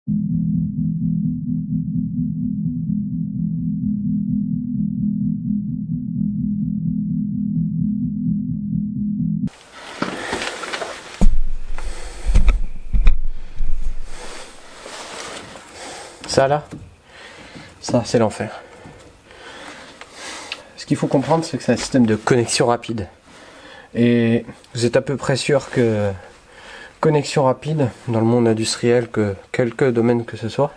Ça là, ça c'est l'enfer. Ce qu'il faut comprendre, c'est que c'est un système de connexion rapide. Et vous êtes à peu près sûr que connexion rapide, dans le monde industriel, que quelque domaine que ce soit,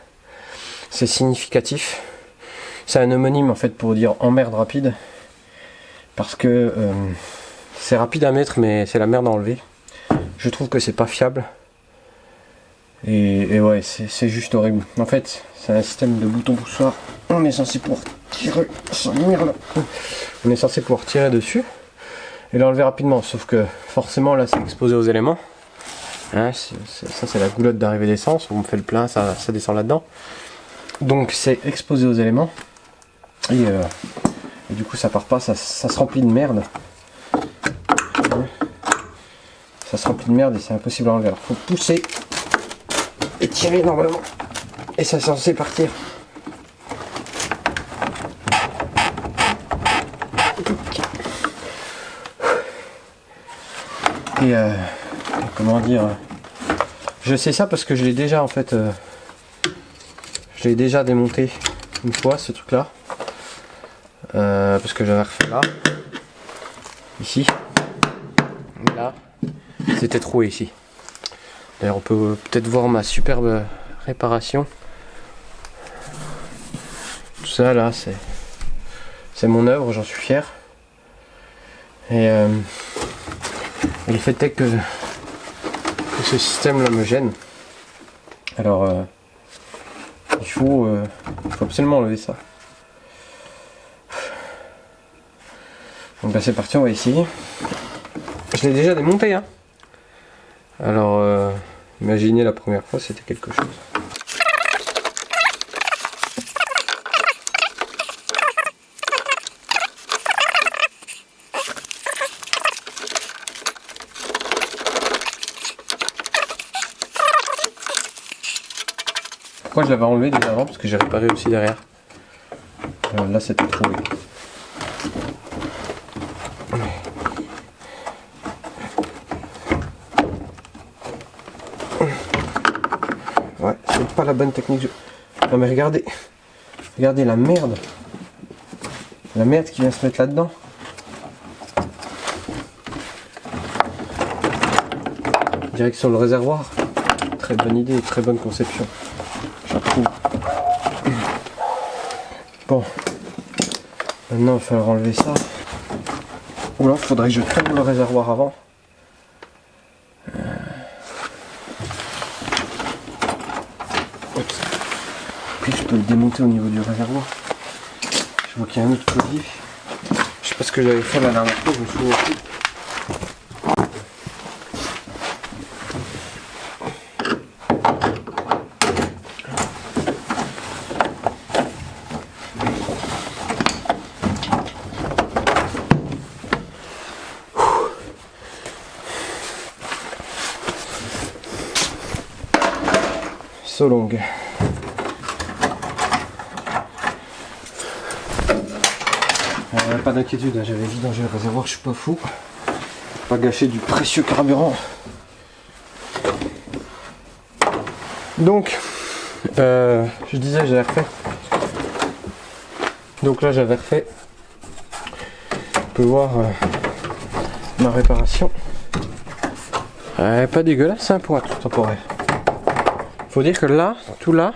c'est significatif. C'est un homonyme en fait pour dire emmerde rapide. Parce que c'est rapide à mettre, mais c'est la merde à enlever. Je trouve que c'est pas fiable. Et ouais, c'est juste horrible. En fait, c'est un système de bouton poussoir. On est censé pouvoir tirer sa merde. On est censé pouvoir tirer dessus et l'enlever rapidement. Sauf que forcément là, c'est exposé aux éléments. Hein, ça, c'est la goulotte d'arrivée d'essence. On fait le plein, ça descend là-dedans. Donc, c'est exposé aux éléments. Et du coup, ça part pas. Ça se remplit de merde. Ça se remplit de merde et c'est impossible à enlever. Alors, faut pousser et tirer normalement et ça est censé partir. Et comment dire, je sais ça parce que je l'ai déjà en fait je l'ai déjà démonté une fois ce truc là parce que j'avais refait là ici là c'était troué ici. D'ailleurs, on peut peut-être voir ma superbe réparation. Tout ça là, c'est mon œuvre, j'en suis fier. Et le fait est que ce système là me gêne. Alors, il faut absolument enlever ça. Donc là c'est parti, on va essayer. Je l'ai déjà démonté, hein. Alors, imaginez la première fois, c'était quelque chose. Pourquoi je l'avais enlevé déjà avant? Parce que j'ai réparé aussi derrière. Là, c'était trouvé. Ouais, c'est pas la bonne technique. Non mais regardez. Regardez la merde. La merde qui vient se mettre là-dedans. Direction le réservoir. Très bonne idée, très bonne conception. J'approuve. Bon. Maintenant il va falloir enlever ça. Ou alors il faudrait que je ferme le réservoir avant. Puis je peux le démonter au niveau du réservoir. Je vois qu'il y a un autre produit. Je sais pas ce que j'avais fait la dernière fois, je me souviens plus. So long. Pas d'inquiétude, hein, j'avais vidangé le réservoir, je suis pas fou. Pas gâcher du précieux carburant. Donc, je disais, j'avais refait. Donc là, j'avais refait. On peut voir ma réparation. Pas dégueulasse hein, pour être temporaire. Faut dire que là, tout là,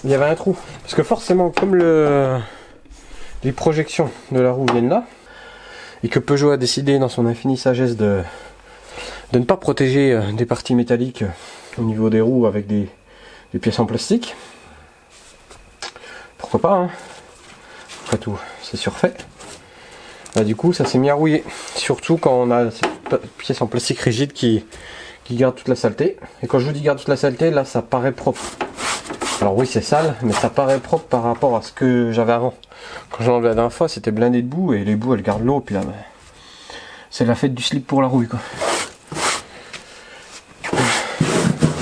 il y avait un trou. Parce que forcément, comme les projections de la roue viennent là, et que Peugeot a décidé dans son infinie sagesse de ne pas protéger des parties métalliques au niveau des roues avec des pièces en plastique. Pourquoi pas, hein. Après tout, c'est surfait. Bah, du coup, ça s'est mis à rouiller. Surtout quand on a cette pièce en plastique rigide qui garde toute la saleté. Et quand je vous dis garde toute la saleté, là, ça paraît propre. Alors oui, c'est sale, mais ça paraît propre par rapport à ce que j'avais avant. Quand je l'ai enlevé la dernière fois, c'était blindé de boue, et les boues, elles gardent l'eau, puis là, bah, c'est la fête du slip pour la rouille, quoi.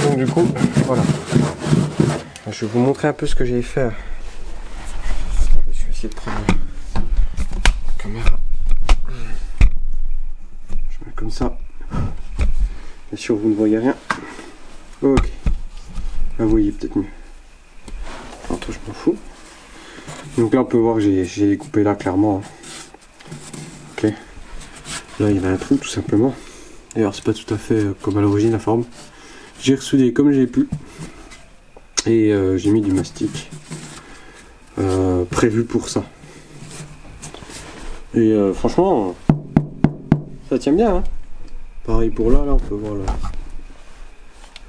Donc Donc du coup, voilà. Je vais vous montrer un peu ce que j'ai fait. Je vais essayer de prendre la caméra. Je mets comme ça. Bien sûr, vous ne voyez rien. Ok. Là, vous voyez peut-être mieux. Entre, je m'en fous. Donc là, on peut voir que j'ai coupé là clairement. Ok. Là, il y avait un trou tout simplement. D'ailleurs, c'est pas tout à fait comme à l'origine la forme. J'ai ressoudé comme j'ai pu. Et j'ai mis du mastic prévu pour ça. Et franchement, ça tient bien. Hein. Pareil pour là, on peut voir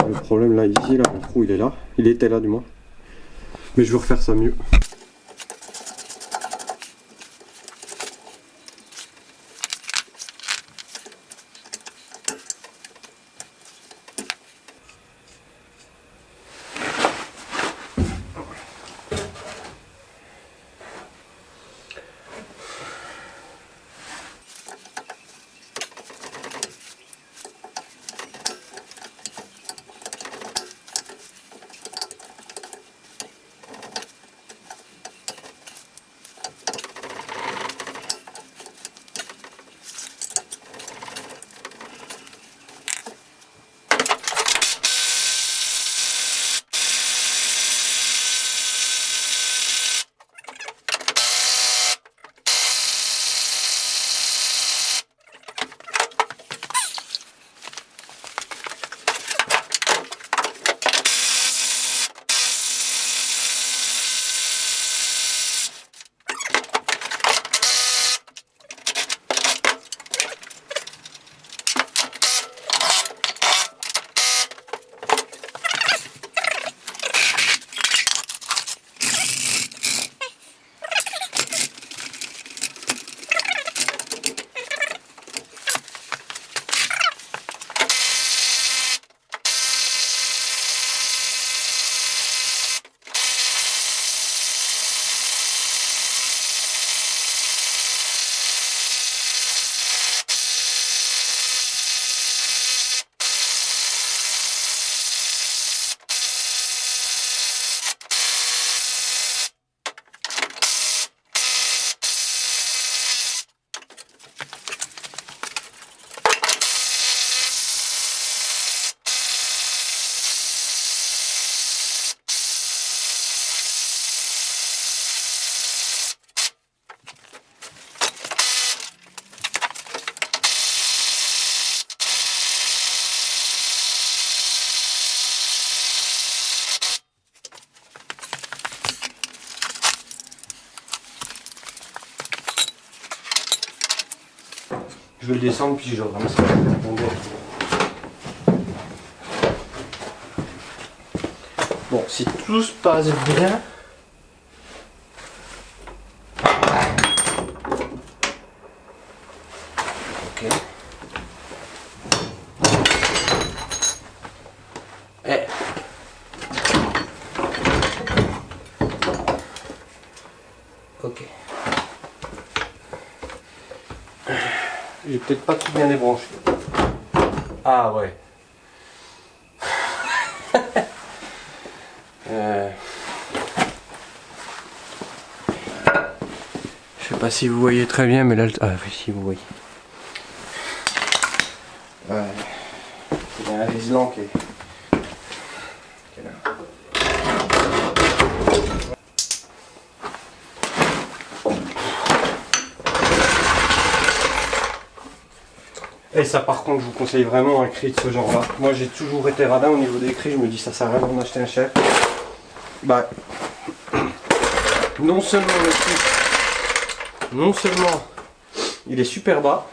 le problème là, ici, là, le trou il est là. Il était là du moins. Mais je vais refaire ça mieux. Je vais le descendre puis je ramasse la bombe. Bon, si tout se passe bien. Ok. Ok. J'ai peut-être pas tout bien débranché. Ah ouais. Je sais pas si vous voyez très bien, mais là, ah oui, si vous voyez. Il y a un Riesling qui est là. Et ça par contre je vous conseille vraiment un cri de ce genre là. Moi j'ai toujours été radin au niveau des cris, je me dis ça sert à rien d'en acheter un cher. Bah non seulement le cri, non seulement il est super bas.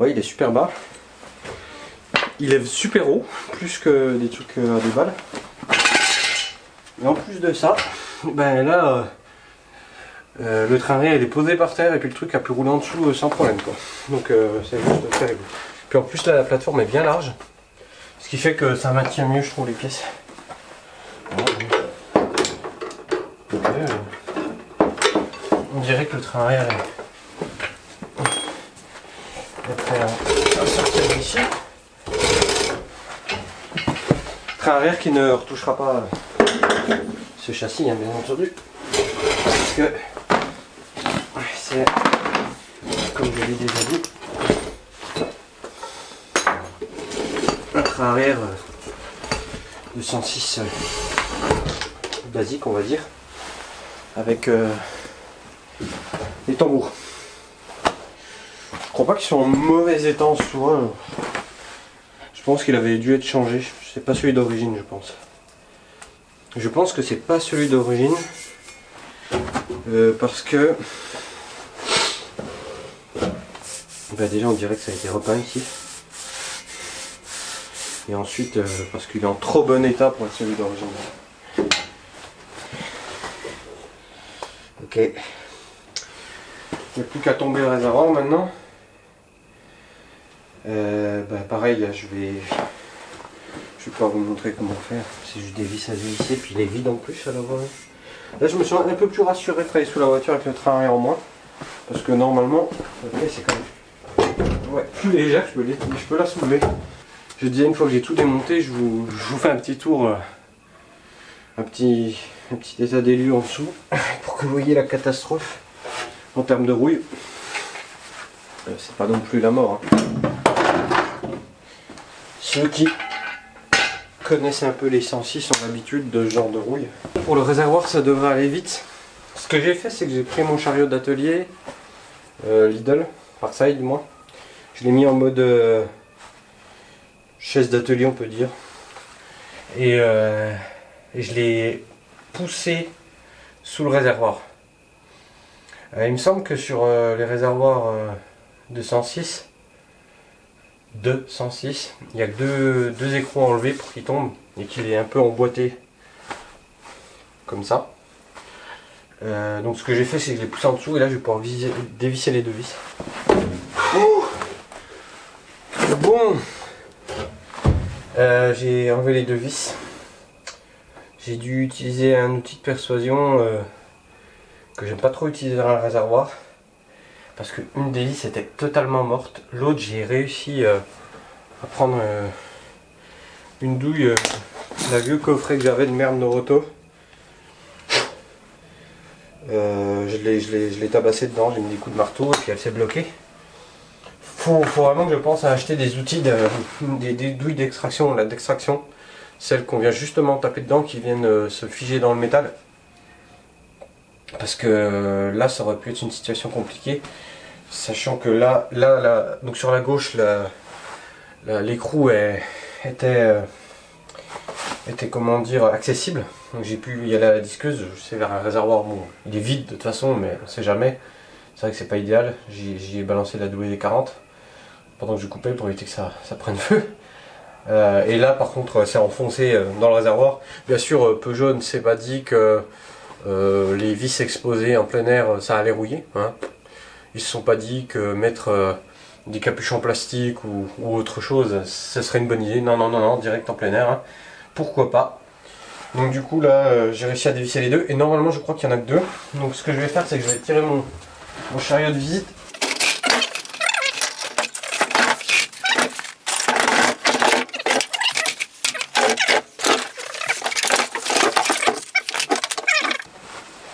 Ouais il est super bas. Il est super haut, plus que des trucs à des balles. Et en plus de ça, ben là le train arrière il est posé par terre et puis le truc a pu rouler en dessous sans problème quoi. Donc c'est juste terrible. Puis en plus là la plateforme est bien large, ce qui fait que ça maintient mieux je trouve les pièces. On dirait que le train arrière est prêt à sortir d'ici. arrière qui ne retouchera pas ce châssis, hein, bien entendu. Parce que c'est, comme je l'ai déjà dit, un train arrière de 106 basique, on va dire, avec des tambours. Je crois pas qu'ils sont en mauvais état en soi. Je pense qu'il avait dû être changé. C'est pas celui d'origine, je pense. Je pense que c'est pas celui d'origine parce que déjà on dirait que ça a été repeint ici. Et ensuite parce qu'il est en trop bon état pour être celui d'origine. Ok. Il n'y a plus qu'à tomber le réservoir maintenant. Pareil, là, je vais pouvoir vous montrer comment faire. C'est juste des vis à dévisser, puis il est vide en plus. Alors, là, je me sens un peu plus rassuré de travailler sous la voiture avec le train arrière en moins. Parce que normalement, c'est quand même plus léger, je peux la soulever. Je disais, une fois que j'ai tout démonté, je vous fais un petit tour, un petit état des lieux en dessous, pour que vous voyez la catastrophe en termes de rouille. C'est pas non plus la mort. Hein. Ceux qui connaissent un peu les 106 ont l'habitude de ce genre de rouille. Pour le réservoir, ça devrait aller vite. Ce que j'ai fait, c'est que j'ai pris mon chariot d'atelier, Lidl, Parkside du moins. Je l'ai mis en mode chaise d'atelier, on peut dire. Et je l'ai poussé sous le réservoir. Il me semble que sur les réservoirs de 106, il n'y a que deux écrous à enlever pour qu'il tombe et qu'il est un peu emboîté comme ça. Donc ce que j'ai fait, c'est que je l'ai poussé en dessous et là je vais pouvoir dévisser les deux vis. Bon, j'ai enlevé les deux vis. J'ai dû utiliser un outil de persuasion que j'aime pas trop utiliser dans un réservoir parce qu'une des vis était totalement morte. L'autre, j'ai réussi à prendre une douille d'un vieux coffret que j'avais de merde Noroto. Je l'ai tabassé dedans, j'ai mis des coups de marteau et puis elle s'est bloquée. Faut vraiment que je pense à acheter des outils, des douilles d'extraction, celles qu'on vient justement taper dedans, qui viennent se figer dans le métal. Parce que là, ça aurait pu être une situation compliquée, sachant que là donc sur la gauche, l'écrou était comment dire, accessible. Donc j'ai pu y aller à la disqueuse, c'est vers un réservoir, bon, il est vide de toute façon, mais on sait jamais. C'est vrai que c'est pas idéal, j'y ai balancé la WD-40 pendant que je coupais pour éviter que ça prenne feu. Et là par contre c'est enfoncé dans le réservoir. Bien sûr Peugeot ne s'est pas dit que les vis exposées en plein air ça allait rouiller. Hein. Ils se sont pas dit que mettre des capuchons en plastique ou autre chose ce serait une bonne idée. Non, direct en plein air. Hein. Pourquoi pas. Donc du coup là j'ai réussi à dévisser les deux et normalement je crois qu'il y en a que deux. Donc ce que je vais faire c'est que je vais tirer mon chariot de visite.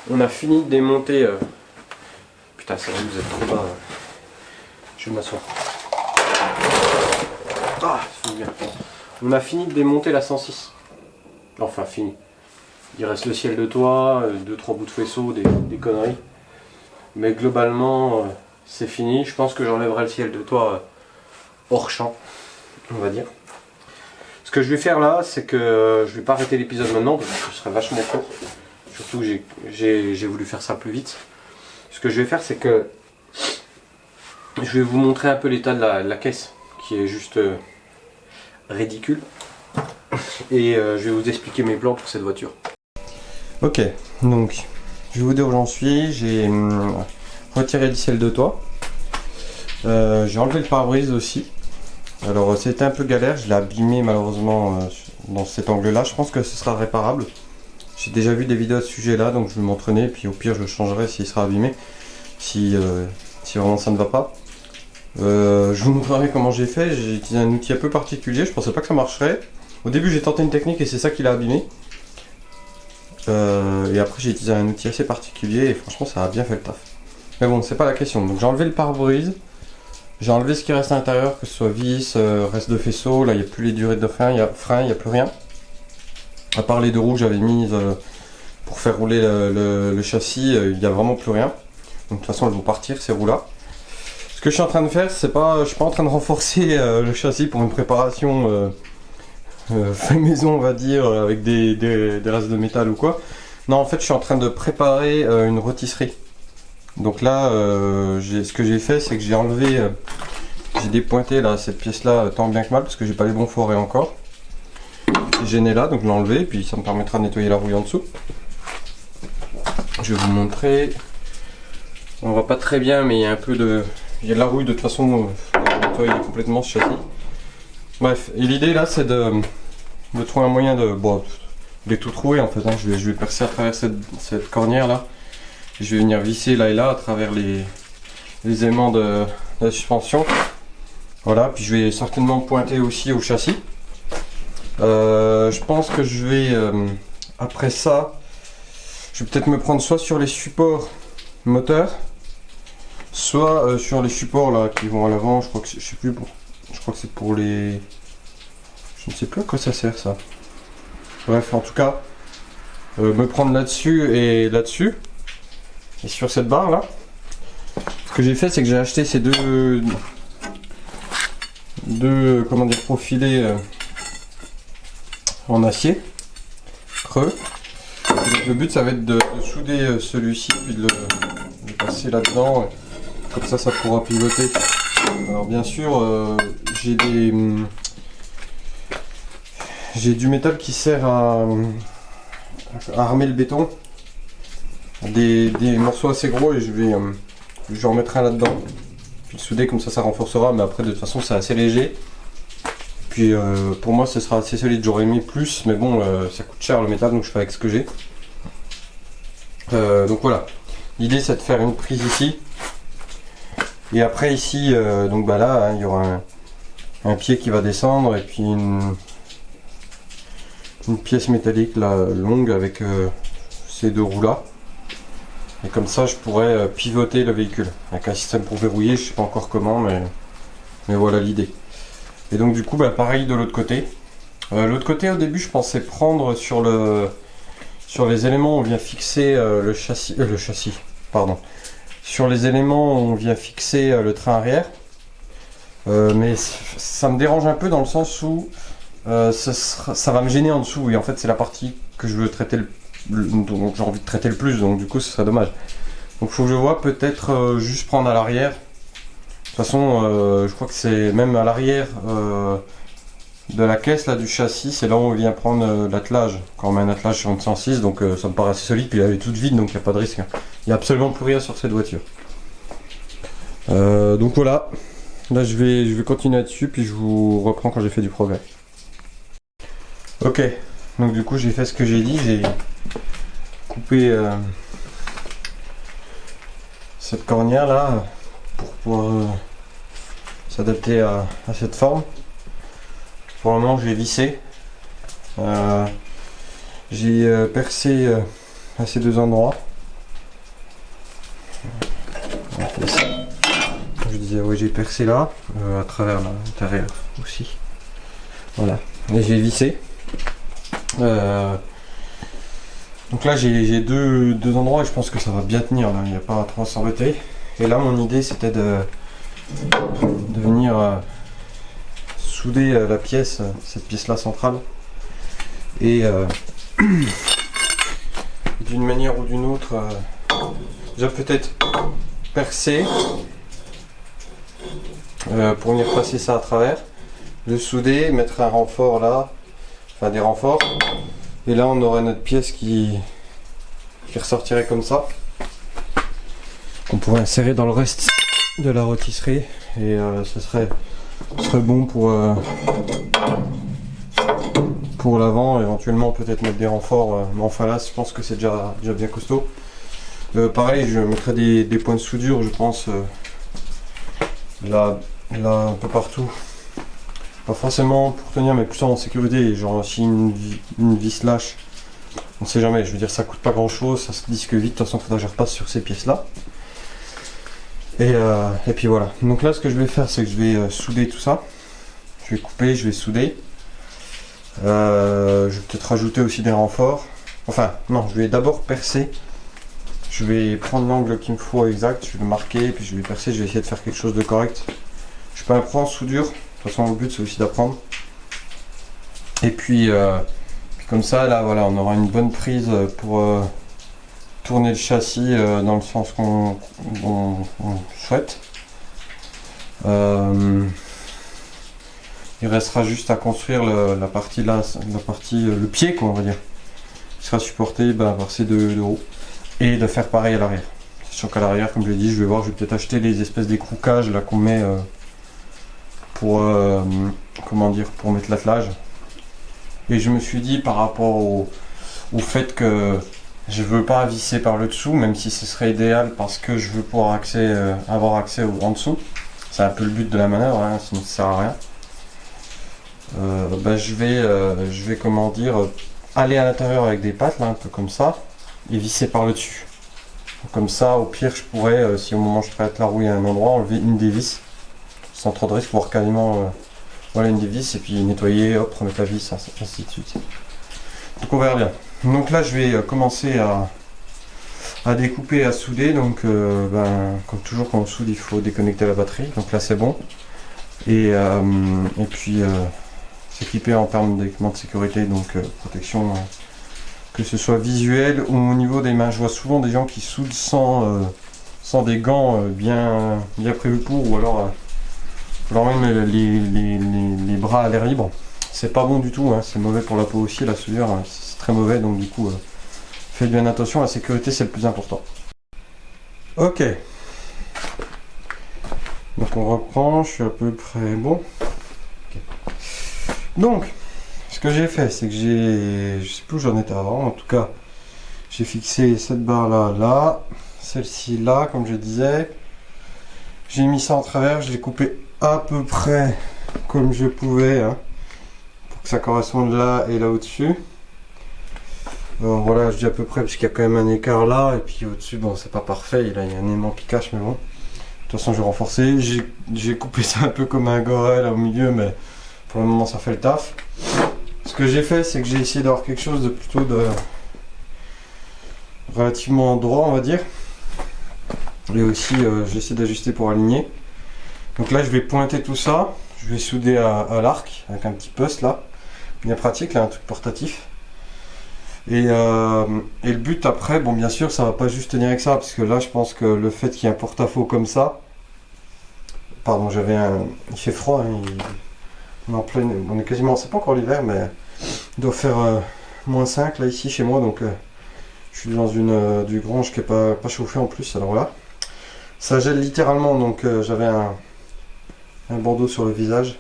On a fini de démonter. Putain, c'est vrai que vous êtes trop bas. Je vais m'asseoir. Ah, c'est bien. On a fini de démonter la 106. Enfin, fini. Il reste le ciel de toit, 2-3 bouts de faisceau, des conneries. Mais globalement, c'est fini. Je pense que j'enlèverai le ciel de toit hors champ, on va dire. Ce que je vais faire là, c'est que je vais pas arrêter l'épisode maintenant parce que ce serait vachement court. Surtout que j'ai voulu faire ça plus vite. Ce que je vais faire, c'est que je vais vous montrer un peu l'état de la caisse, qui est juste ridicule. Et je vais vous expliquer mes plans pour cette voiture. Ok, donc je vais vous dire où j'en suis. J'ai retiré le ciel de toit. J'ai enlevé le pare-brise aussi. Alors c'était un peu galère, je l'ai abîmé malheureusement dans cet angle là. Je pense que ce sera réparable. J'ai déjà vu des vidéos à ce sujet là, donc je vais m'entraîner et puis au pire je le changerai s'il sera abîmé. Si vraiment ça ne va pas. Je vous montrerai comment j'ai fait. J'ai utilisé un outil un peu particulier, je pensais pas que ça marcherait. Au début j'ai tenté une technique et c'est ça qui l'a abîmé. Et après j'ai utilisé un outil assez particulier et franchement ça a bien fait le taf. Mais bon, c'est pas la question. Donc j'ai enlevé le pare-brise, j'ai enlevé ce qui reste à l'intérieur, que ce soit vis, reste de faisceau. Là il n'y a plus les durées de frein, il n'y a plus rien. À part les deux roues que j'avais mises pour faire rouler le châssis, il n'y a vraiment plus rien. Donc de toute façon elles vont partir ces roues là. Ce que je suis en train de faire, c'est pas, je suis pas en train de renforcer le châssis pour une préparation fait maison, on va dire, avec des restes de métal ou quoi. Non, en fait je suis en train de préparer une rôtisserie. Donc là ce que j'ai fait, c'est que j'ai enlevé, j'ai dépointé là cette pièce là tant bien que mal parce que j'ai pas les bons forets encore. C'est gêné là, donc je l'ai enlevé, puis ça me permettra de nettoyer la rouille en dessous. Je vais vous montrer. On voit pas très bien, mais il y a un peu de, il y a de la rouille de toute façon. Je nettoie complètement ce châssis. Bref, et l'idée là, c'est de trouver un moyen de, bon, il est tout troué en fait. Hein. Je vais percer à travers cette cornière là. Je vais venir visser là et là à travers les aimants de la suspension. Voilà, puis je vais certainement pointer aussi au châssis. Je pense que je vais, après ça, je vais peut-être me prendre soit sur les supports moteurs, soit sur les supports là qui vont à l'avant. Je crois que je sais plus, je crois que c'est pour les, je ne sais plus à quoi ça sert ça. Bref, en tout cas, me prendre là-dessus et là-dessus, et sur cette barre là. Ce que j'ai fait, c'est que j'ai acheté ces deux comment dire, profilés en acier creux. Donc, le but ça va être de souder celui-ci puis de le passer là-dedans, comme ça ça pourra pivoter. Alors bien sûr j'ai du métal qui sert à armer le béton, des morceaux assez gros, et je vais en mettre un là-dedans puis le souder, comme ça ça renforcera, mais après de toute façon c'est assez léger. Puis pour moi ce sera assez solide, j'aurais mis plus, mais bon ça coûte cher le métal, donc je fais avec ce que j'ai. Donc voilà, l'idée c'est de faire une prise ici, et après ici, donc bah là hein, il y aura un pied qui va descendre, et puis une pièce métallique là, longue avec ces deux roues là, et comme ça je pourrais pivoter le véhicule avec un système pour verrouiller, je sais pas encore comment, mais voilà l'idée. Et donc du coup bah, pareil de l'autre côté. L'autre côté, au début je pensais prendre sur les éléments où on vient fixer le châssis, pardon. Sur les éléments où on vient fixer le train arrière. Mais ça me dérange un peu dans le sens où ça va me gêner en dessous, et en fait c'est la partie que je veux traiter donc j'ai envie de traiter le plus, donc du coup ce serait dommage. Donc il faut que je vois, peut-être juste prendre à l'arrière. De toute façon, je crois que c'est même à l'arrière de la caisse là, du châssis, c'est là où on vient prendre l'attelage. Quand on met un attelage sur une 106, donc ça me paraît assez solide, puis elle est toute vide, donc il n'y a pas de risque. Hein. Il n'y a absolument plus rien sur cette voiture. Donc voilà, là je vais continuer là-dessus, puis je vous reprends quand j'ai fait du progrès. Ok, donc du coup j'ai fait ce que j'ai dit, j'ai coupé cette cornière là, pour pouvoir s'adapter à cette forme. Pour le moment, je l'ai vissé. J'ai percé à ces deux endroits. Je disais, oui, j'ai percé là, à travers l'intérieur aussi. Voilà, et j'ai vissé. Donc là, j'ai deux endroits, et je pense que ça va bien tenir. Là, il n'y a pas à trop s'embêter. Et là, mon idée, c'était de venir souder la pièce, cette pièce là centrale, et d'une manière ou d'une autre, déjà peut-être percer pour venir passer ça à travers, le souder, mettre un renfort là, enfin des renforts, et là on aurait notre pièce qui ressortirait comme ça, qu'on pourrait insérer dans le reste de la rôtisserie, et ce serait bon pour l'avant. Éventuellement peut-être mettre des renforts, mais enfin là je pense que c'est déjà bien costaud. Pareil, je mettrai des points de soudure, je pense, là un peu partout, Pas forcément pour tenir, mais plus en sécurité. Genre si une vis lâche, on sait jamais. Je veux dire, ça coûte pas grand chose, ça se disque vite. De toute façon, il faudra que je repasse sur ces pièces là. Et puis voilà. Donc là, ce que je vais faire, c'est que je vais souder tout ça. Je vais couper, je vais souder. Je vais peut-être rajouter aussi des renforts. Enfin, non, je vais d'abord percer. Je vais prendre l'angle qu'il me faut exact, je vais le marquer, puis je vais percer, je vais essayer de faire quelque chose de correct. Je suis pas un pro en soudure, de toute façon le but c'est aussi d'apprendre. Et puis comme ça, là voilà, on aura une bonne prise pour tourner le châssis dans le sens qu'on souhaite. Il restera juste à construire la partie là, le pied quoi on va dire. Qui sera supporté par ces deux roues. Et de faire pareil à l'arrière. C'est sûr qu'à l'arrière, comme je l'ai dit, je vais voir, je vais peut-être acheter les espèces d'écroucages là qu'on met pour comment dire, pour mettre l'attelage. Et je me suis dit par rapport au fait que je veux pas visser par le dessous, même si ce serait idéal parce que je veux pouvoir avoir accès en dessous. C'est un peu le but de la manœuvre, hein, sinon ça sert à rien. Je vais comment dire, aller à l'intérieur avec des pattes là, un peu comme ça. Et visser par le dessus. Comme ça, au pire, je pourrais, si au moment où je prête la rouille à un endroit, enlever une des vis sans trop de risque, voire quasiment voilà une des vis et puis nettoyer, hop, remettre la vis, ainsi de suite. Donc on verra bien. Donc là, je vais commencer à découper, à souder. Donc, comme toujours, quand on soude, il faut déconnecter la batterie. Donc là, c'est bon. Et puis s'équiper en termes d'équipement de sécurité, donc protection. Que ce soit visuel ou au niveau des mains. Je vois souvent des gens qui soudent sans des gants bien prévus pour, ou alors même les bras à l'air libre. C'est pas bon du tout, hein. C'est mauvais pour la peau aussi, la soudure, hein. C'est très mauvais, donc du coup, faites bien attention, la sécurité c'est le plus important. Ok. Donc on reprend, je suis à peu près bon. Okay. Donc, ce que j'ai fait, c'est que je sais plus où j'en étais avant, en tout cas, j'ai fixé cette barre là, celle-ci là, comme je disais. J'ai mis ça en travers, je l'ai coupé à peu près comme je pouvais, hein, pour que ça corresponde là et là au-dessus. Voilà, je dis à peu près parce qu'il y a quand même un écart là, et puis au-dessus, bon, c'est pas parfait, là il y a un aimant qui cache, mais bon. De toute façon, je vais renforcer. J'ai coupé ça un peu comme un gorille là au milieu, mais pour le moment, ça fait le taf. Ce que j'ai fait, c'est que j'ai essayé d'avoir quelque chose de plutôt relativement droit, on va dire. Et aussi, j'essaie d'ajuster pour aligner. Donc là, je vais pointer tout ça. Je vais souder à l'arc avec un petit poste là. Bien pratique, là, un truc portatif. Et le but après, bon, bien sûr, ça va pas juste tenir avec ça, parce que là, je pense que le fait qu'il y ait un porte-à-faux comme ça. Pardon, il fait froid, hein, on est quasiment, c'est pas encore l'hiver, mais il doit faire -5 là ici chez moi, donc je suis dans du grange qui est pas chauffé en plus, alors là ça gèle littéralement, donc j'avais un bandeau sur le visage.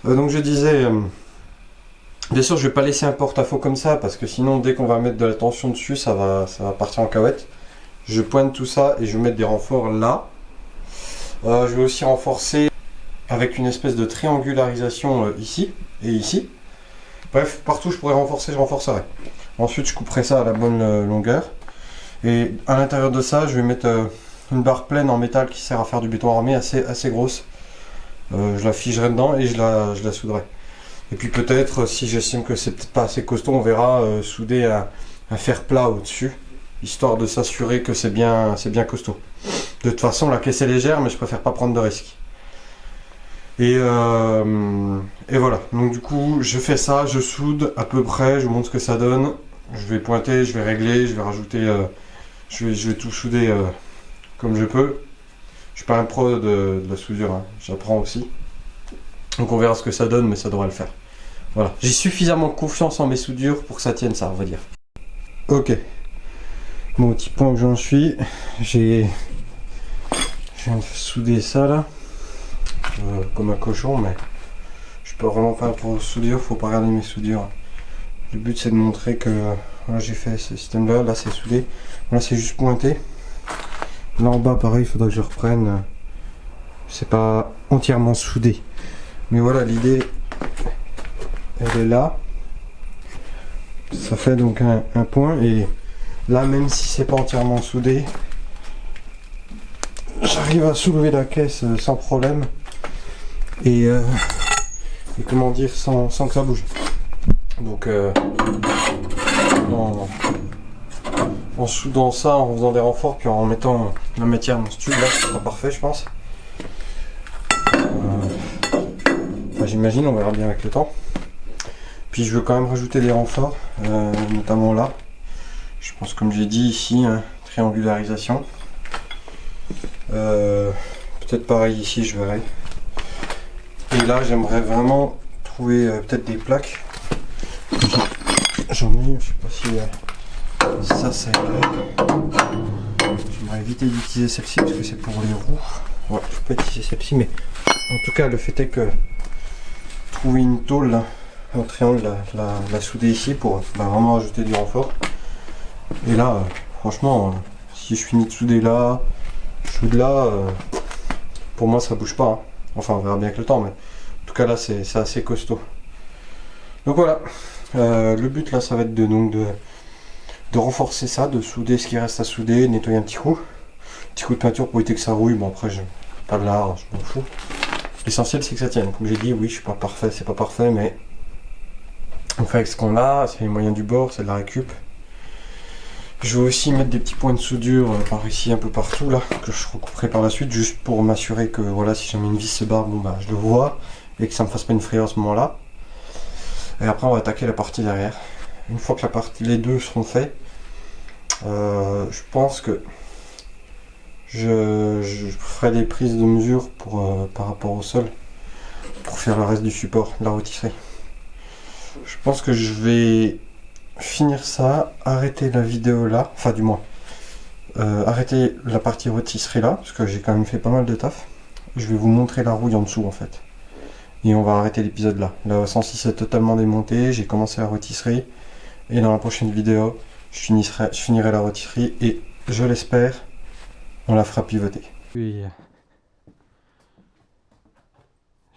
Donc je disais, bien sûr je vais pas laisser un porte-à-faux comme ça, parce que sinon dès qu'on va mettre de la tension dessus, ça va partir en cahuète. Je pointe tout ça et je vais mettre des renforts là. Je vais aussi renforcer avec une espèce de triangularisation ici et ici. Bref, partout je pourrais renforcer, je renforcerai. Ensuite je couperai ça à la bonne longueur. Et à l'intérieur de ça, je vais mettre une barre pleine en métal qui sert à faire du béton armé assez grosse. Je la figerai dedans et je la souderai. Et puis peut-être, si j'estime que c'est peut-être pas assez costaud, on verra souder un fer plat au-dessus, histoire de s'assurer que c'est bien costaud. De toute façon, la caisse est légère, mais je préfère pas prendre de risques. Et voilà, donc du coup je fais ça, je soude à peu près, je vous montre ce que ça donne. Je vais pointer, je vais régler, je vais rajouter, je vais tout souder comme je peux. Je suis pas un pro de la soudure, hein. J'apprends aussi. Donc on verra ce que ça donne, mais ça devrait le faire. Voilà, j'ai suffisamment confiance en mes soudures pour que ça tienne ça, on va dire. Ok, bon, au petit point où j'en suis, je viens de souder ça là. Comme un cochon, mais je peux vraiment pas pour soudure, faut pas regarder mes soudures. Le but c'est de montrer que voilà, j'ai fait ce système là, c'est soudé, là c'est juste pointé. Là en bas pareil, il faudra que je reprenne, c'est pas entièrement soudé. Mais voilà, l'idée, elle est là. Ça fait donc un point, et là, même si c'est pas entièrement soudé, j'arrive à soulever la caisse sans problème. Et comment dire, sans que ça bouge. Donc en soudant ça, en faisant des renforts, puis en mettant la matière dans ce tube là, ce sera parfait, je pense. Enfin, j'imagine, on verra bien avec le temps. Puis je veux quand même rajouter des renforts, notamment là. Je pense, comme j'ai dit ici, hein, triangularisation. Peut-être pareil ici, je verrai. Et là, j'aimerais vraiment trouver peut-être des plaques. J'en ai, je sais pas si ça c'est. J'aimerais éviter d'utiliser celle-ci parce que c'est pour les roues. Ouais, je peux pas utiliser celle-ci, mais en tout cas, le fait est que trouver une tôle là, en triangle, la souder ici pour vraiment rajouter du renfort. Et là, franchement, si je finis de souder là, je soude là, pour moi ça bouge pas. Hein. Enfin, on verra bien avec le temps, mais en tout cas là, c'est assez costaud. Donc voilà, le but là, ça va être de renforcer ça, de souder ce qui reste à souder, nettoyer un petit coup de peinture pour éviter que ça rouille. Bon, après, pas de l'art, je m'en fous. L'essentiel, c'est que ça tienne. Comme j'ai dit, oui, je suis pas parfait, c'est pas parfait, mais on fait avec ce qu'on a, c'est les moyens du bord, c'est de la récup. Je vais aussi mettre des petits points de soudure par ici, un peu partout là, que je recouperai par la suite, juste pour m'assurer que voilà, si jamais une vis se barre, bon bah je le vois et que ça me fasse pas une frayeur à ce moment-là. Et après on va attaquer la partie derrière. Une fois que les deux seront faits, je pense que je ferai des prises de mesure pour par rapport au sol pour faire le reste du support, de la rôtisserie. Je pense que je vais finir ça, arrêter la vidéo là, enfin du moins arrêter la partie rôtisserie là, parce que j'ai quand même fait pas mal de taf. Je vais vous montrer la rouille en dessous en fait. Et on va arrêter l'épisode là. La 106 est totalement démontée, j'ai commencé la rôtisserie. Et dans la prochaine vidéo, je finirai la rôtisserie et je l'espère, on la fera pivoter. Puis,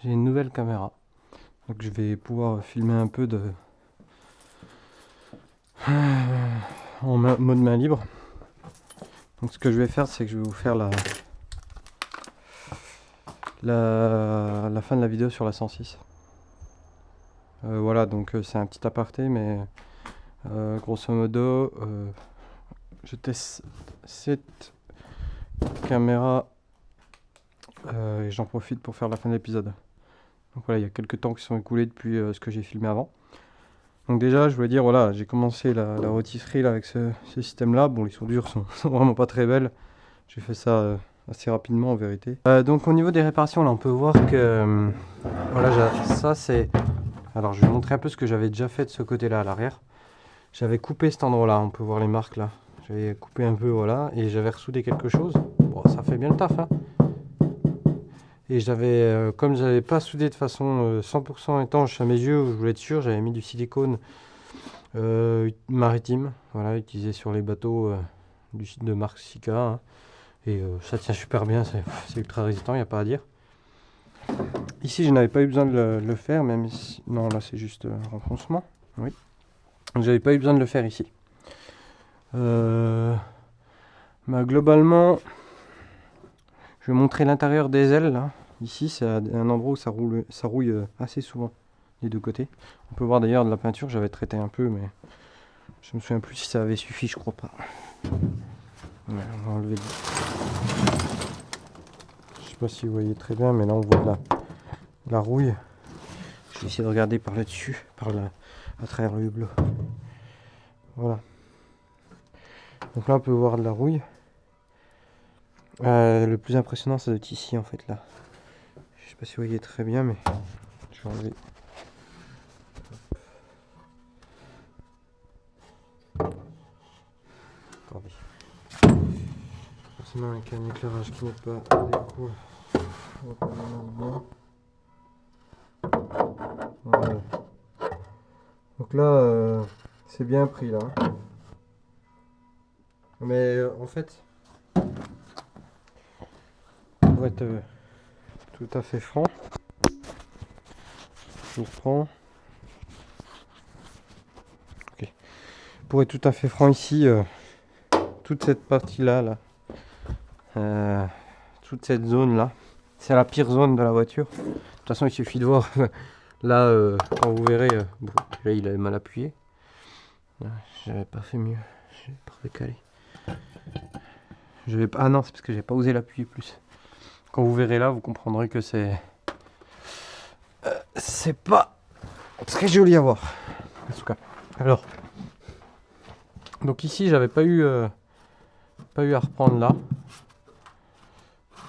j'ai une nouvelle caméra. Donc je vais pouvoir filmer un peu en mode main libre. Donc ce que je vais faire, c'est que je vais vous faire la fin de la vidéo sur la 106. Voilà, donc c'est un petit aparté, mais grosso modo, je teste cette caméra et j'en profite pour faire la fin de l'épisode. Donc voilà, il y a quelques temps qui sont écoulés depuis ce que j'ai filmé avant. Donc déjà, je voulais dire, voilà, j'ai commencé la rôtisserie là, avec ce système là. Bon, les soudures sont vraiment pas très belles. J'ai fait ça assez rapidement en vérité. Donc au niveau des réparations, là, on peut voir que voilà, ça c'est... Alors je vais vous montrer un peu ce que j'avais déjà fait de ce côté là à l'arrière. J'avais coupé cet endroit là, on peut voir les marques là. J'avais coupé un peu, voilà, et j'avais ressoudé quelque chose. Bon, ça fait bien le taf, hein. Et j'avais, comme j'avais pas soudé de façon 100% étanche à mes yeux, je voulais être sûr, j'avais mis du silicone maritime, voilà, utilisé sur les bateaux de marque Sika, hein. Et ça tient super bien, c'est ultra résistant, il n'y a pas à dire. Ici, je n'avais pas eu besoin de le faire, même si... Non, là, c'est juste un renfoncement, oui. Donc, j'avais pas eu besoin de le faire ici. Bah, globalement, je vais montrer l'intérieur des ailes, là. Ici, c'est un endroit où ça rouille assez souvent, des deux côtés. On peut voir d'ailleurs de la peinture, j'avais traité un peu, mais je me souviens plus si ça avait suffi, je crois pas. Ouais, on va enlever. Je sais pas si vous voyez très bien, mais là on voit la rouille. Je vais essayer de regarder par là-dessus, à travers le hublot. Voilà. Donc là on peut voir de la rouille. Le plus impressionnant, ça doit être ici en fait, là. Je sais pas si vous voyez très bien, mais je vais enlever. Attendez. Forcément avec un éclairage qui n'est pas adéquat. On va pas le mettre bien. Voilà. Donc là, c'est bien pris là. Mais en fait, pour être tout à fait franc, je vous reprends. Ok. Pour être tout à fait franc ici, toute cette partie-là, toute cette zone-là, c'est la pire zone de la voiture. De toute façon, il suffit de voir. Là, quand vous verrez, bon, là il avait mal appuyé. J'avais pas fait mieux. J'ai pas décalé. Ah non, c'est parce que j'ai pas osé l'appuyer plus. Quand vous verrez là, vous comprendrez que c'est pas très joli à voir. En tout cas. Alors, donc ici, j'avais pas eu à reprendre là.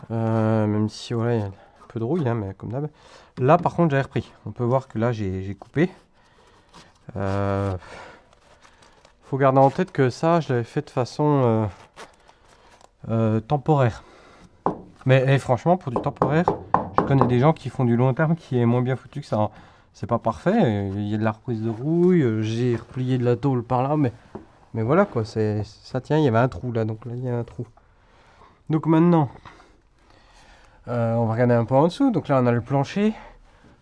Même si voilà, il y a un peu de rouille, hein, mais comme d'hab. Là, par contre, j'avais repris. On peut voir que là, j'ai coupé. Faut garder en tête que ça, je l'avais fait de façon temporaire. Mais franchement, pour du temporaire, je connais des gens qui font du long terme qui est moins bien foutu que ça. C'est pas parfait. Il y a de la reprise de rouille. J'ai replié de la tôle par là, mais voilà quoi. Ça tient. Il y avait un trou là, donc là il y a un trou. Donc maintenant, on va regarder un peu en dessous. Donc là, on a le plancher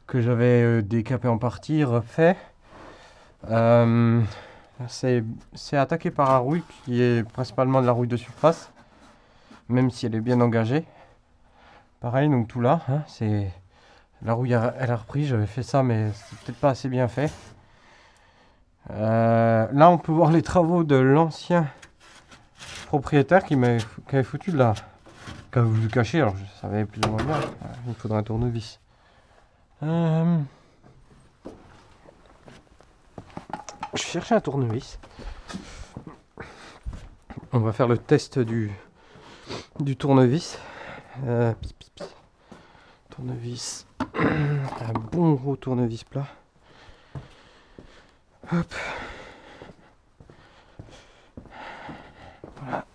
que j'avais décapé en partie, refait. C'est attaqué par la rouille qui est principalement de la rouille de surface, même si elle est bien engagée. Pareil, donc tout là, hein, c'est la rouille, elle a repris. J'avais fait ça, mais c'est peut-être pas assez bien fait. Là, on peut voir les travaux de l'ancien propriétaire qui avait foutu de la, qui avait voulu cacher. Alors, je savais plus ou moins bien. Il faudrait un tournevis. Je cherchais un tournevis. On va faire le test du tournevis. Tournevis. Un bon gros tournevis plat. Hop. Voilà.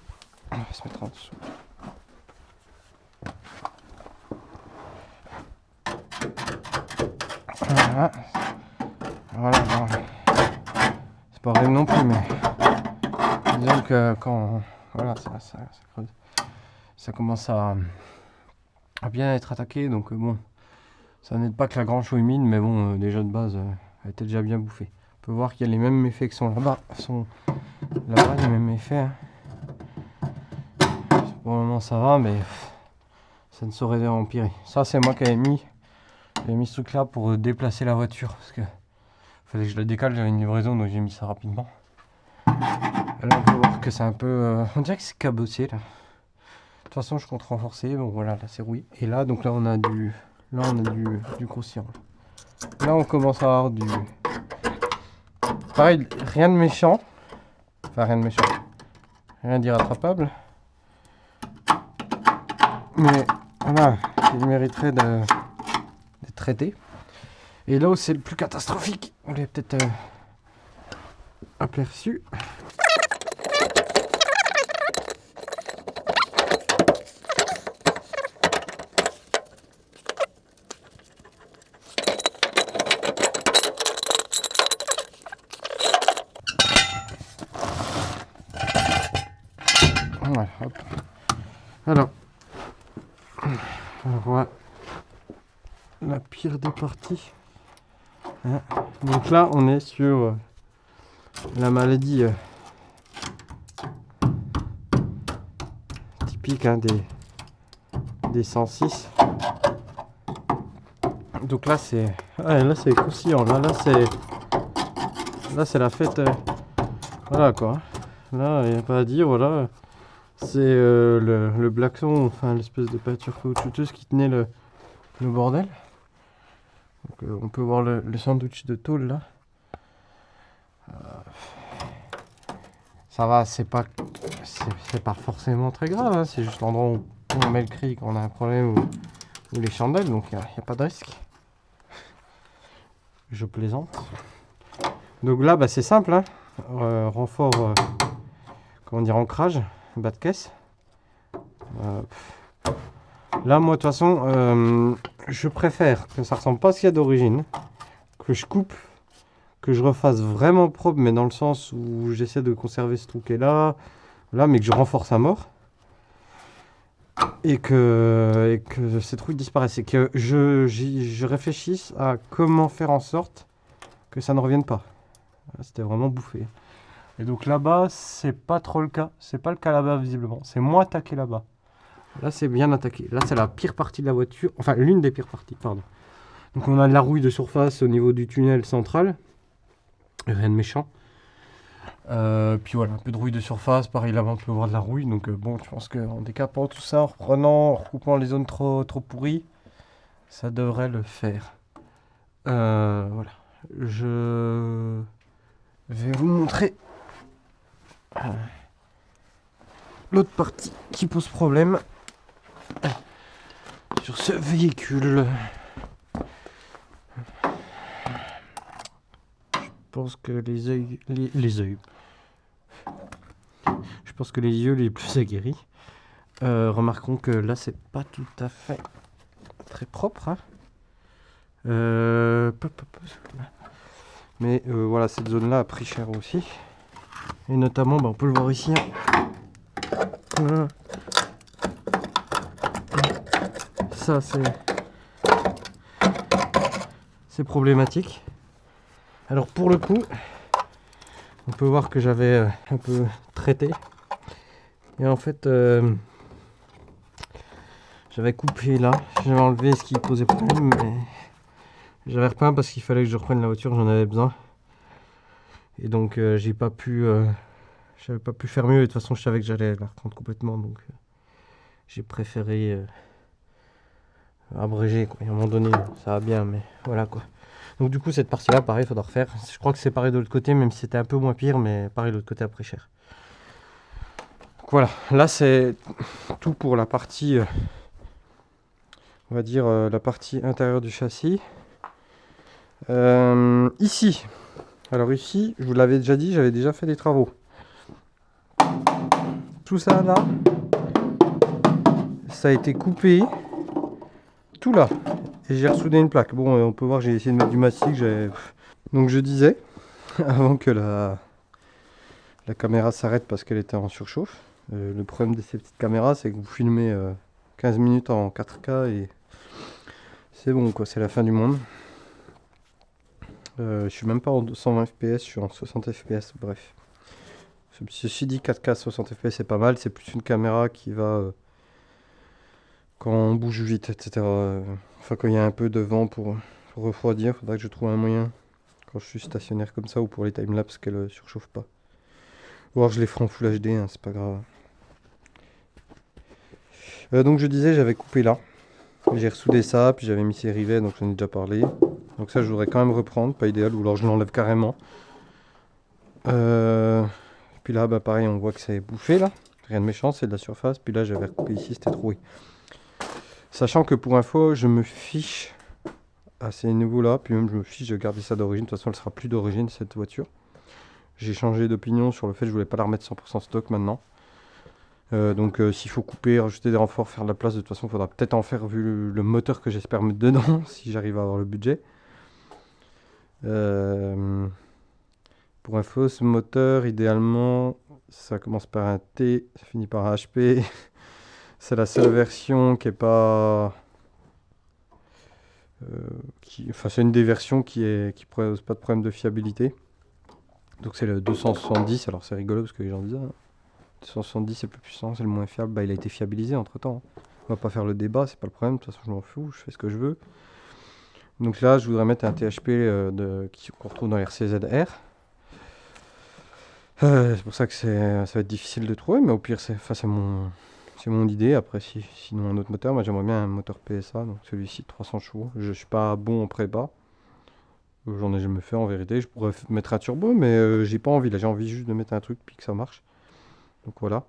On va se mettre en dessous. Voilà. Voilà. Bon. C'est pas vrai non plus, mais disons que quand voilà, ça creuse. Ça commence à bien être attaqué, donc bon, ça n'aide pas que la grange soit humide, mais bon, déjà de base, elle était déjà bien bouffée. On peut voir qu'il y a les mêmes effets que sont là-bas, les mêmes effets. Hein. Pour le moment, ça va, mais ça ne saurait empirer. Ça, c'est moi qui avais mis ce truc-là pour déplacer la voiture, parce que fallait que je la décale, j'avais une livraison, donc j'ai mis ça rapidement. Et là, on peut voir que c'est un peu, on dirait que c'est cabossé là. De toute façon, je compte renforcer. Bon, voilà, là c'est rouillé. Et là, donc là, on a du croustillant. Là, on commence à avoir du. Pareil, rien de méchant. Enfin, rien de méchant. Rien d'irrattrapable. Mais voilà, il mériterait d'être traité. Et là où c'est le plus catastrophique, on l'avait peut-être aperçu. Voilà, hop. Alors, on voit la pire des parties. Hein. Donc là, on est sur la maladie typique hein, des 106. Donc là, c'est croustillant. Là, c'est la fête. Voilà quoi. Là, il n'y a pas à dire. Voilà. C'est le blackson, enfin l'espèce de peinture caoutchouteuse qui tenait le bordel. Donc, on peut voir le sandwich de tôle là. Ça va, c'est pas forcément très grave, hein, c'est juste l'endroit où on met le cri quand on a un problème ou les chandelles, donc il n'y a pas de risque. Je plaisante. Donc là, bah, c'est simple, hein. Renfort, comment dire, ancrage, bas de caisse. Là, moi, de toute façon, je préfère que ça ressemble pas à ce qu'il y a d'origine, que je coupe, que je refasse vraiment propre, mais dans le sens où j'essaie de conserver ce truc là, mais que je renforce à mort. et que cette rouille disparaisse. Et que je réfléchisse à comment faire en sorte que ça ne revienne pas. C'était vraiment bouffé. Et donc là-bas, c'est pas trop le cas. C'est pas le cas là-bas visiblement. C'est moins attaqué là-bas. Là, c'est bien attaqué. Là, c'est la pire partie de la voiture. Enfin, l'une des pires parties, pardon. Donc on a de la rouille de surface au niveau du tunnel central. Rien de méchant. Puis voilà, un peu de rouille de surface. Pareil, là-bas, on peut voir de la rouille. Donc bon, je pense qu'en décapant tout ça, en reprenant, en recoupant les zones trop pourries, ça devrait le faire. Voilà. Je vais vous montrer l'autre partie qui pose problème sur ce véhicule. Je pense que les yeux les plus aguerris remarqueront que là c'est pas tout à fait très propre, hein. Mais voilà, cette zone là a pris cher aussi, et notamment on peut le voir ici, hein. Ça c'est problématique. Alors pour le coup, on peut voir que j'avais un peu traité. Et en fait, j'avais coupé là. J'avais enlevé ce qui posait problème, mais j'avais repeint parce qu'il fallait que je reprenne la voiture, j'en avais besoin. Et donc j'avais pas pu faire mieux. Et de toute façon, je savais que j'allais la reprendre complètement, donc j'ai préféré abréger, quoi. Et à un moment donné, ça va bien, mais voilà quoi. Donc du coup cette partie là pareil il faudra refaire. Je crois que c'est pareil de l'autre côté, même si c'était un peu moins pire, mais pareil de l'autre côté après cher. Donc voilà, là c'est tout pour la partie on va dire la partie intérieure du châssis. Ici, alors ici je vous l'avais déjà dit, j'avais déjà fait des travaux. Tout ça là, ça a été coupé, tout là. Et j'ai ressoudé une plaque. Bon, on peut voir que j'ai essayé de mettre du mastic. Donc je disais, avant que la caméra s'arrête parce qu'elle était en surchauffe, le problème de ces petites caméras, c'est que vous filmez 15 minutes en 4K et c'est bon quoi, c'est la fin du monde. Je suis même pas en 120 fps, je suis en 60 fps, bref. Ceci dit, 4K 60 fps c'est pas mal, c'est plus une caméra qui va... quand on bouge vite, etc. Enfin, quand il y a un peu de vent pour refroidir, il faudra que je trouve un moyen quand je suis stationnaire comme ça ou pour les timelapse qu'elle ne surchauffe pas. Ou alors je les ferai en Full HD, hein, c'est pas grave. Donc je disais, j'avais coupé là. J'ai ressoudé ça, puis j'avais mis ces rivets, donc j'en ai déjà parlé. Donc ça, je voudrais quand même reprendre, pas idéal, ou alors je l'enlève carrément. Puis là, pareil, on voit que c'est bouffé là. Rien de méchant, c'est de la surface. Puis là, j'avais recoupé ici, c'était troué. Sachant que pour info, je me fiche à ces niveaux-là, puis même je me fiche de garder ça d'origine. De toute façon, elle sera plus d'origine cette voiture. J'ai changé d'opinion sur le fait que je voulais pas la remettre 100% stock maintenant. Donc s'il faut couper, rajouter des renforts, faire de la place, de toute façon, il faudra peut-être en faire vu le moteur que j'espère mettre dedans, si j'arrive à avoir le budget. Pour info, ce moteur, idéalement, ça commence par un T, ça finit par un HP. C'est la seule version qui est pas... Enfin, c'est une des versions qui pose pas de problème de fiabilité. Donc c'est le 270, alors c'est rigolo parce que les gens disent 270 c'est le plus puissant, c'est le moins fiable. Il a été fiabilisé entre temps. On va pas faire le débat, c'est pas le problème, de toute façon je m'en fous, je fais ce que je veux. Donc là je voudrais mettre un THP qu'on retrouve dans RCZR. C'est pour ça que ça va être difficile de trouver, mais au pire c'est mon idée. Après sinon un autre moteur, moi j'aimerais bien un moteur PSA, donc celui-ci de 300 chevaux. Je suis pas bon en prépa. J'en ai jamais fait en vérité, je pourrais mettre un turbo mais j'ai pas envie, là j'ai envie juste de mettre un truc puis que ça marche. Donc voilà.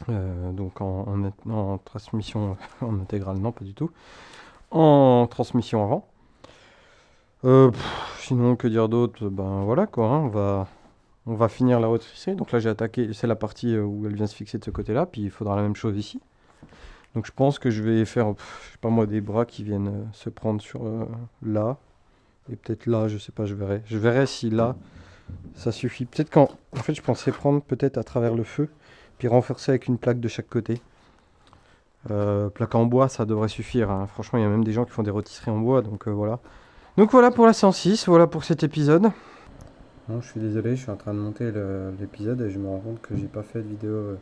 Donc en transmission en intégrale, non pas du tout. En transmission avant. Sinon que dire d'autre, voilà quoi, hein, on va finir la rotisserie. Donc là j'ai attaqué, c'est la partie où elle vient se fixer de ce côté là, puis il faudra la même chose ici. Donc je pense que je vais faire, je sais pas moi, des bras qui viennent se prendre sur là. Et peut-être là, je sais pas, je verrai. Je verrai si là, ça suffit. Peut-être en fait, je pensais prendre peut-être à travers le feu, puis renforcer avec une plaque de chaque côté. Plaque en bois, ça devrait suffire, hein. Franchement, il y a même des gens qui font des rôtisseries en bois, donc voilà. Donc voilà pour la 106, voilà pour cet épisode. Bon, je suis désolé, je suis en train de monter l'épisode et je me rends compte que j'ai pas fait de vidéo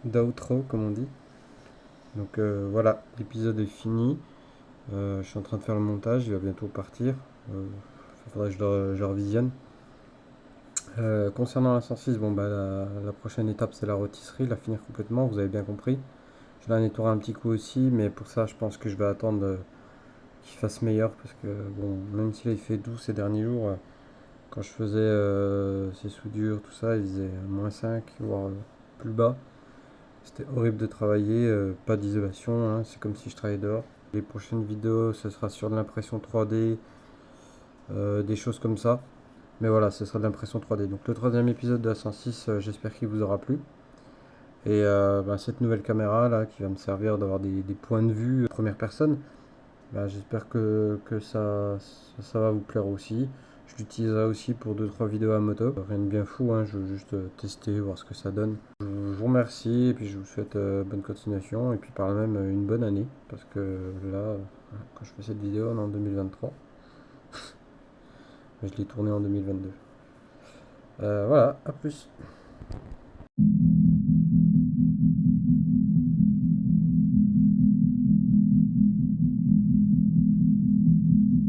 d'outro, comme on dit. Donc voilà, l'épisode est fini. Je suis en train de faire le montage, il va bientôt partir. Il faudrait que je le revisionne. Concernant la 106, bon, bah, la prochaine étape c'est la rôtisserie, la finir complètement, vous avez bien compris. Je la nettoierai un petit coup aussi, mais pour ça je pense que je vais attendre qu'il fasse meilleur parce que bon, même s'il a fait doux ces derniers jours, quand je faisais ces soudures, tout ça, il faisait -5, voire plus bas. C'était horrible de travailler, pas d'isolation, hein, c'est comme si je travaillais dehors. Les prochaines vidéos, ce sera sur de l'impression 3D, des choses comme ça. Mais voilà, ce sera de l'impression 3D. Donc le troisième épisode de la 106, j'espère qu'il vous aura plu. Et bah, cette nouvelle caméra là, qui va me servir d'avoir des points de vue première personne, bah, j'espère que ça va vous plaire aussi. Je l'utiliserai aussi pour 2-3 vidéos à moto. Rien de bien fou, hein, je veux juste tester, voir ce que ça donne. Je vous remercie et puis je vous souhaite bonne continuation et puis par là même une bonne année. Parce que là, quand je fais cette vidéo, on est en 2023. Je l'ai tourné en 2022. Voilà, à plus.